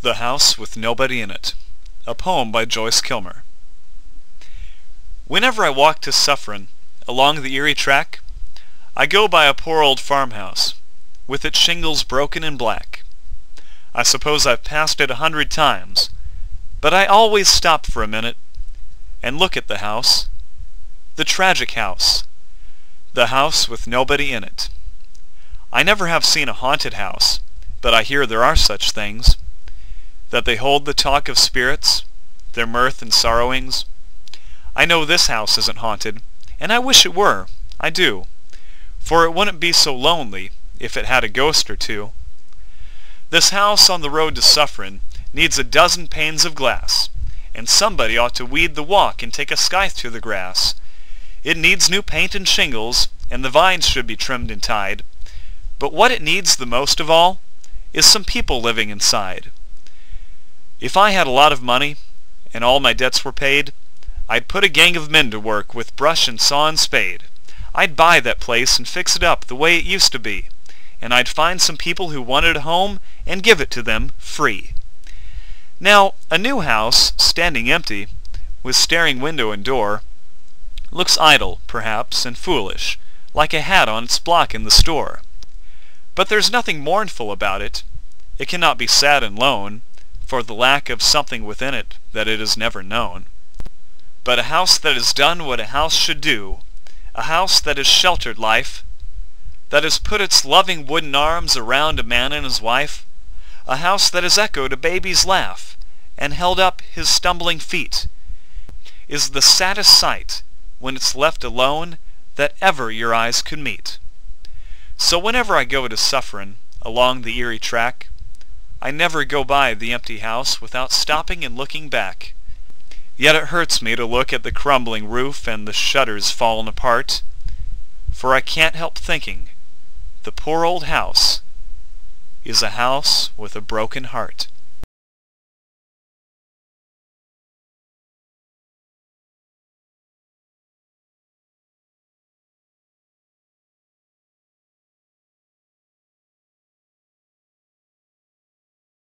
The House with Nobody in It, a poem by Joyce Kilmer. Whenever I walk to Suffern, along the Erie track, I go by a poor old farmhouse, with its shingles broken and black. I suppose I've passed it 100 times, but I always stop for a minute and look at the house, the tragic house, the house with nobody in it. I never have seen a haunted house, but I hear there are such things, that they hold the talk of spirits, their mirth and sorrowings. I know this house isn't haunted, and I wish it were, I do, for it wouldn't be so lonely if it had a ghost or two. This house on the road to Suffern needs a dozen panes of glass, and somebody ought to weed the walk and take a scythe through the grass. It needs new paint and shingles, and the vines should be trimmed and tied. But what it needs the most of all is some people living inside. If I had a lot of money, and all my debts were paid, I'd put a gang of men to work with brush and saw and spade. I'd buy that place and fix it up the way it used to be, and I'd find some people who wanted a home and give it to them free. Now, a new house, standing empty, with staring window and door, looks idle, perhaps, and foolish, like a hat on its block in the store. But there's nothing mournful about it. It cannot be sad and lone, for the lack of something within it that it has never known. But a house that has done what a house should do, a house that has sheltered life, that has put its loving wooden arms around a man and his wife, a house that has echoed a baby's laugh and held up his stumbling feet, is the saddest sight when it's left alone that ever your eyes could meet. So whenever I go to Suffern along the Erie track, I never go by the empty house without stopping and looking back. Yet it hurts me to look at the crumbling roof and the shutters fallen apart, for I can't help thinking the poor old house is a house with a broken heart.